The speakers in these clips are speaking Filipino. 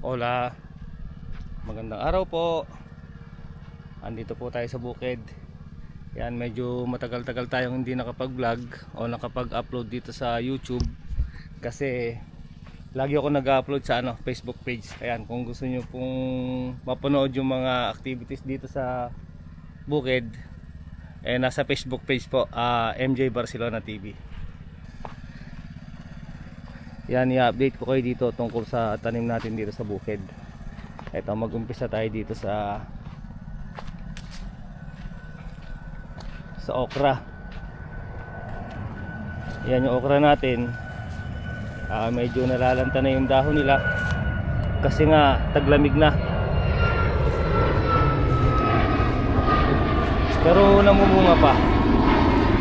Hola, magandang araw po. Andito po tayo sa bukid. Yan, medyo matagal-tagal tayong hindi nakapag-vlog o nakapag-upload dito sa YouTube kasi lagi ako nag-upload sa Facebook page. Ayan, kung gusto niyo pong mapanood yung mga activities dito sa bukid, nasa Facebook page po, MJ Barcelona TV. Yan, i-update ko kayo dito tungkol sa tanim natin dito sa bukid. Ito, mag-umpisa tayo dito sa okra. Yan yung okra natin. Medyo nalalanta na yung dahon nila kasi nga taglamig na. Pero namumunga pa.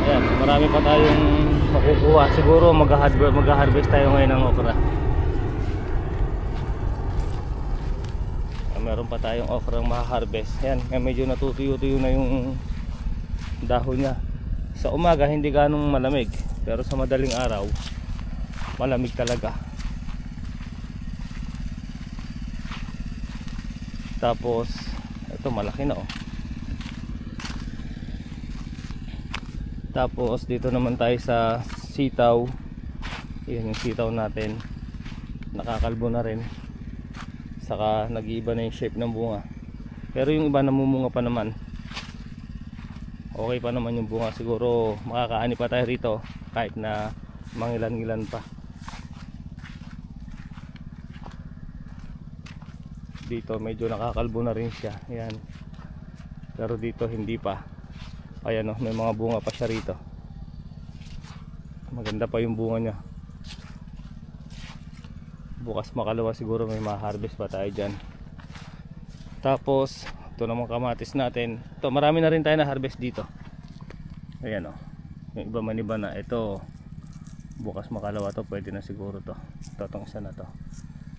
Ayan, marami pa tayong makukuha. Siguro mag-harvest tayo ngayon ng okra. Meron pa tayong okra ma-harvest. Ayan, medyo natutuyo-tuyo na yung dahon niya. Sa umaga hindi ganong malamig, pero sa madaling araw malamig talaga. Tapos ito malaki na oh. Tapos dito naman tayo sa sitaw. Yan yung sitaw natin, nakakalbo na rin, saka nag-iiba na yung shape ng bunga. Pero yung iba namumunga pa naman, okay pa naman yung bunga. Siguro makakaani pa tayo rito kahit na mangilan-ngilan pa. Dito medyo nakakalbo na rin siya. Ayan. Pero dito hindi pa. Ayan oh, may mga bunga pa siya rito. Maganda pa yung bunga niya. Bukas makalawa siguro may ma-harvest pa tayo dyan. Tapos ito naman kamatis natin. Ito, marami na rin tayo na harvest dito. Ayan oh. Yung iba maniba na. Ito bukas makalawa to, pwede na siguro to. Ito, itong isa na to.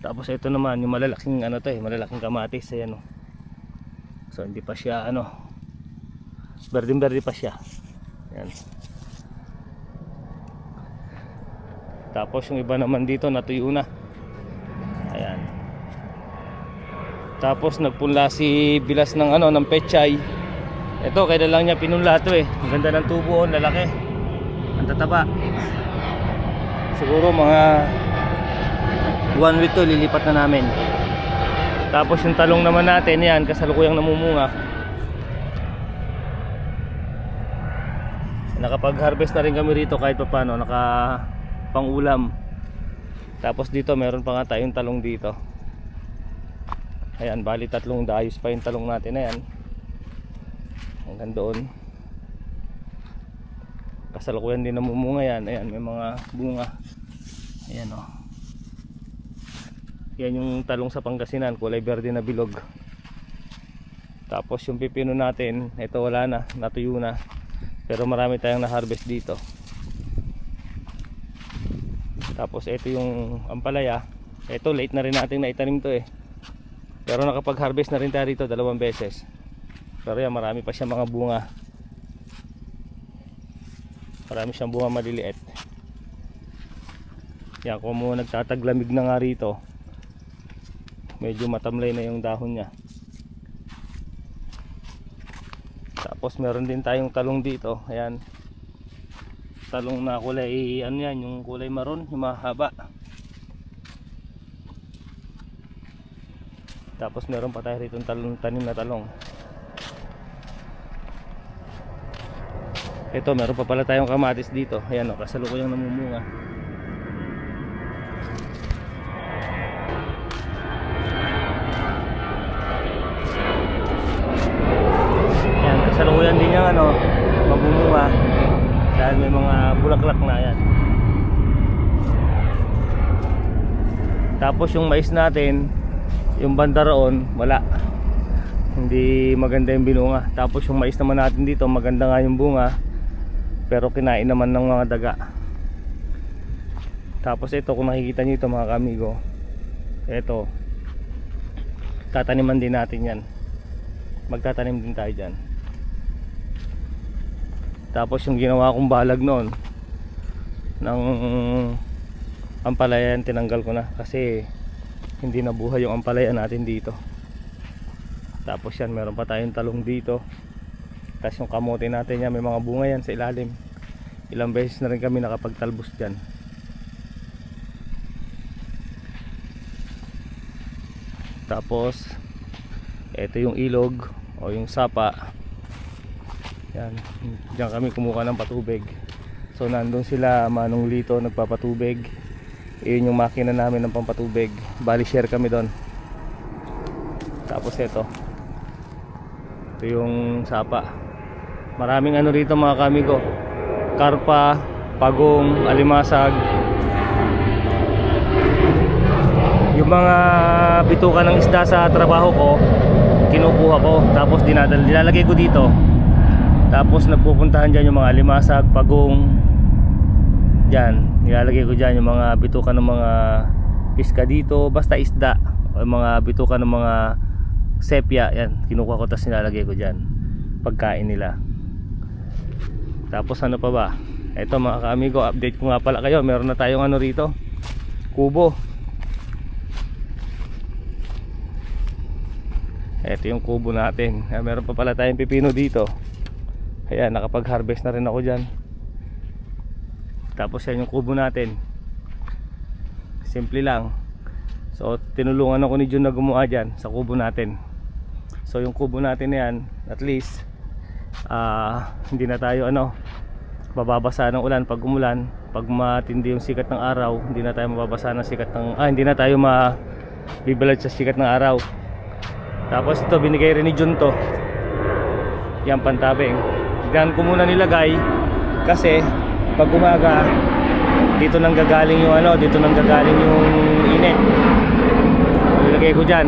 Tapos ito naman yung malalaking malalaking kamatis. Ayan oh. So hindi pa siya berdeng-berde pa siya. Ayan. Tapos yung iba naman dito natuyo na. Ayan. Tapos nagpunla si Bilas ng pechay. Ito kaya lang niya pinunla to eh. Ang ganda ng tubo, lalaki. Ang tataba. Siguro mga 1 week to lilipat na namin. Tapos yung talong naman natin, yan kasalukuyang namumunga. Nakapag-harvest na rin kami rito kahit paano, pang-ulam. Tapos dito meron pa nga tayong talong dito. Ayan, bali 3 dayos pa yung talong natin na yan. Hanggang doon. Kasalukuyan din namumunga yan. Ayan, may mga bunga. Ayan o. Yan yung talong sa Pangasinan, kulay berde na bilog. Tapos yung pipino natin, ito wala na, natuyo na. Pero marami tayong na-harvest dito. Tapos ito yung ampalaya. Ito late na rin natin naitanim to eh. Pero nakapag-harvest na rin tayo rito 2 beses. Pero yan, marami pa siya mga bunga. Marami siyang bunga maliliit. Yan, kung mo nagtataglamig na nga rito, medyo matamlay na yung dahon niya. Tapos meron din tayong talong dito. Ayan. Talong na kulay yan, yung kulay maroon, yung mahaba. Tapos meron pa tayo rito tanim na talong. Ito, meron pa pala tayong kamatis dito. Ayan o, kasalukuyang namumunga. Ayan, kasalukuyan din yung mabumunga dahil may mga bulaklak na yan. Tapos yung mais natin, yung banda roon, wala. Hindi maganda yung binunga. Tapos yung mais naman natin dito, maganda nga yung bunga, pero kinain naman ng mga daga. Tapos ito, kung nakikita nyo ito mga kamigo, ito, tataniman din natin yan. Magtatanim din tayo dyan. Tapos yung ginawa kong balag noon ng ampalayan, tinanggal ko na kasi hindi nabuhay yung ampalaya natin dito. Tapos yan, meron pa tayong talong dito. Tapos yung kamote natin yan, may mga bunga yan sa ilalim. Ilang beses na rin kami nakapagtalbos dyan. Tapos ito yung ilog o yung sapa. Yan, diyan kami kumuha ng patubig. So nandun sila Manong Lito nagpapatubig. Iyon yung makina namin ng pampatubig. Bali share kami doon. Tapos ito yung sapa. Maraming ano rito mga kamigo. Karpa, pagong, alimasag. Yung mga bituka ng isda sa trabaho ko, kinukuha ko. Tapos nilalagay ko dito. Tapos nagpupuntahan dyan yung mga alimasag, pagong. Dyan, nilalagay ko dyan yung mga bituka ng mga piska dito. Basta isda. O yung mga bituka ng mga sepia. Yan, kinukuha ko tapos nilalagay ko dyan. Pagkain nila. Tapos ano pa ba? Ito mga kaamigo, update ko nga pala kayo. Meron na tayong ano rito, kubo. Ito yung kubo natin. Meron pa pala tayong pipino dito. Ayan, nakapag-harvest na rin ako dyan. Tapos yan yung kubo natin. Simple lang. So tinulungan ako ni Jun na gumawa dyan sa kubo natin. So yung kubo natin na yan, at least hindi na tayo mababasa ng ulan pag umulan. Pag matindi yung sikat ng araw, hindi na tayo mababasa ng sikat ng hindi na tayo mabibalad sa sikat ng araw. Tapos ito binigay rin ni Jun to. Yan pantabing. Diyan ko muna nilagay kasi pag umaga dito nang gagaling yung dito nang gagaling yung init. Nilagay ko diyan.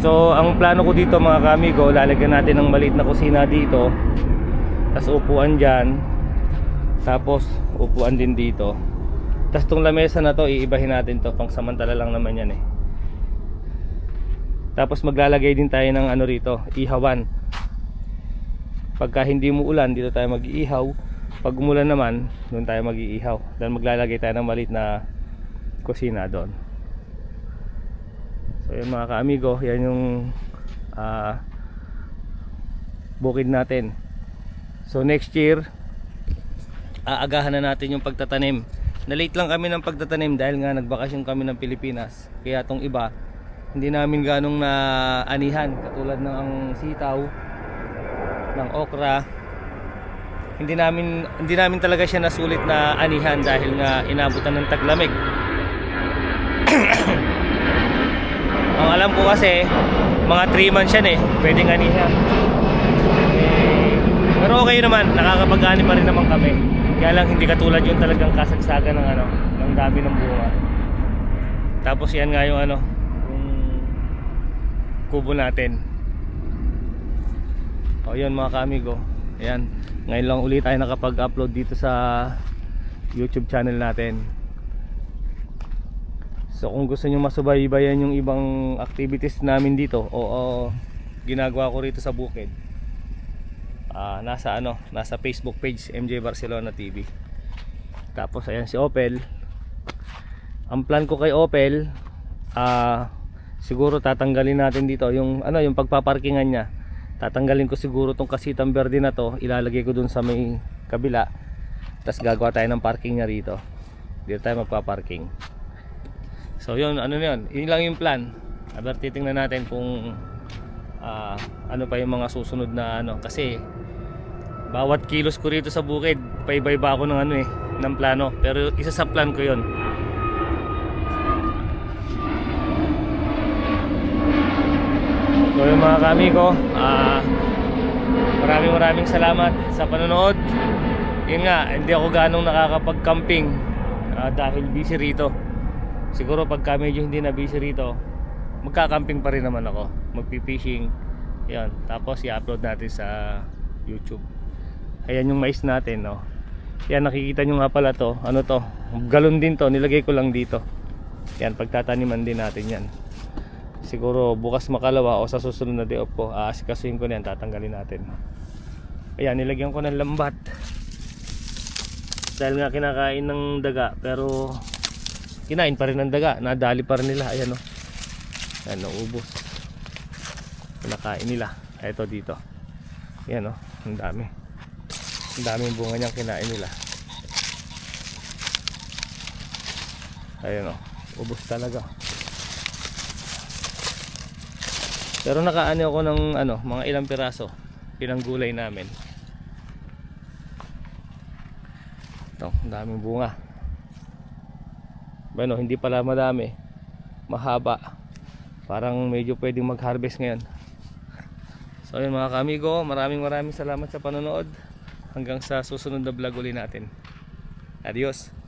So ang plano ko dito mga kamigo, lalagyan natin ng maliit na kusina dito. Tapos upuan diyan. Tapos upuan din dito. Tapos tong lamesa na to iibahin natin to, pang samantala lang naman yan eh. Tapos maglalagay din tayo ng rito, ihawan. Pagka hindi mo ulan, dito tayo mag-iihaw. Pag umulan naman, doon tayo mag-iihaw. Then maglalagay tayo ng maliit na kusina doon. So yun mga kaamigo, yan yung bukid natin. So next year, aagahan na natin yung pagtatanim. Na-late lang kami ng pagtatanim dahil nga nagbakasyon kami ng Pilipinas. Kaya tong iba, hindi namin ganong naanihan. Katulad ng ang sitaw, ng okra, hindi namin talaga siya nasulit na anihan dahil nga inabutan ng taglamig. Ang alam ko kasi mga 3 months yan pwedeng anihan pero okay naman, nakakapag-ani pa rin naman kami. Kaya lang hindi katulad yung talagang kasagsagan ng ng dami ng bunga. Tapos yan nga yung yung kubo natin. O yun mga kaamigo, ayan, ngayon lang ulit tayo nakapag-upload dito sa YouTube channel natin. So kung gusto nyo masubaybayan yung ibang activities namin dito o ginagawa ko rito sa bukid, nasa Facebook page MJ Barcelona TV. Tapos ayan si Opel. Ang plan ko kay Opel, siguro tatanggalin natin dito yung yung pagpaparkingan niya. Tatanggalin ko siguro tong kasitang berde na to, ilalagay ko dun sa may kabila. Tapos gagawa tayo ng parking niya rito. Dito tayo magpa-parking. So yun, yun lang yung plan. Aber titingnan natin kung ano pa yung mga susunod na kasi bawat kilos ko rito sa bukid, paiba-iba ako ng ng plano. Pero isa sa plan ko yun. So yung mga kamigo, maraming salamat sa panonood. Yun nga, hindi ako ganong nakakapag-camping dahil busy rito. Siguro pagka medyo hindi na busy rito, magka-camping pa rin naman ako, magpi-fishing. Yan, tapos i-upload natin sa YouTube. Ayan yung mais natin, no. Yan, nakikita nyo nga pala to. Ano to? Galon din to, nilagay ko lang dito. Yan, pagtataniman din natin yan. Siguro bukas makalawa o sa susunod na day off ko, aasikasuhin ko na yan, tatanggalin natin. Ayan, nilagyan ko ng lambat dahil nga kinakain ng daga, pero kinain pa rin ng daga, nadali pa rin nila. Ayan, Yan, naubos. Kinakain nila. Ito dito. Yan, oh, ang dami. Ang daming bunga niyang kinain nila. Ayun, oh, ubos talaga. Pero nakaani ako ng mga ilang piraso pinanggulay namin. Ito, ang daming bunga. Bueno, hindi pala madami. Mahaba. Parang medyo pwedeng mag-harvest ngayon. So ayun mga kamigo, maraming salamat sa panonood. Hanggang sa susunod na vlog uli natin. Adios.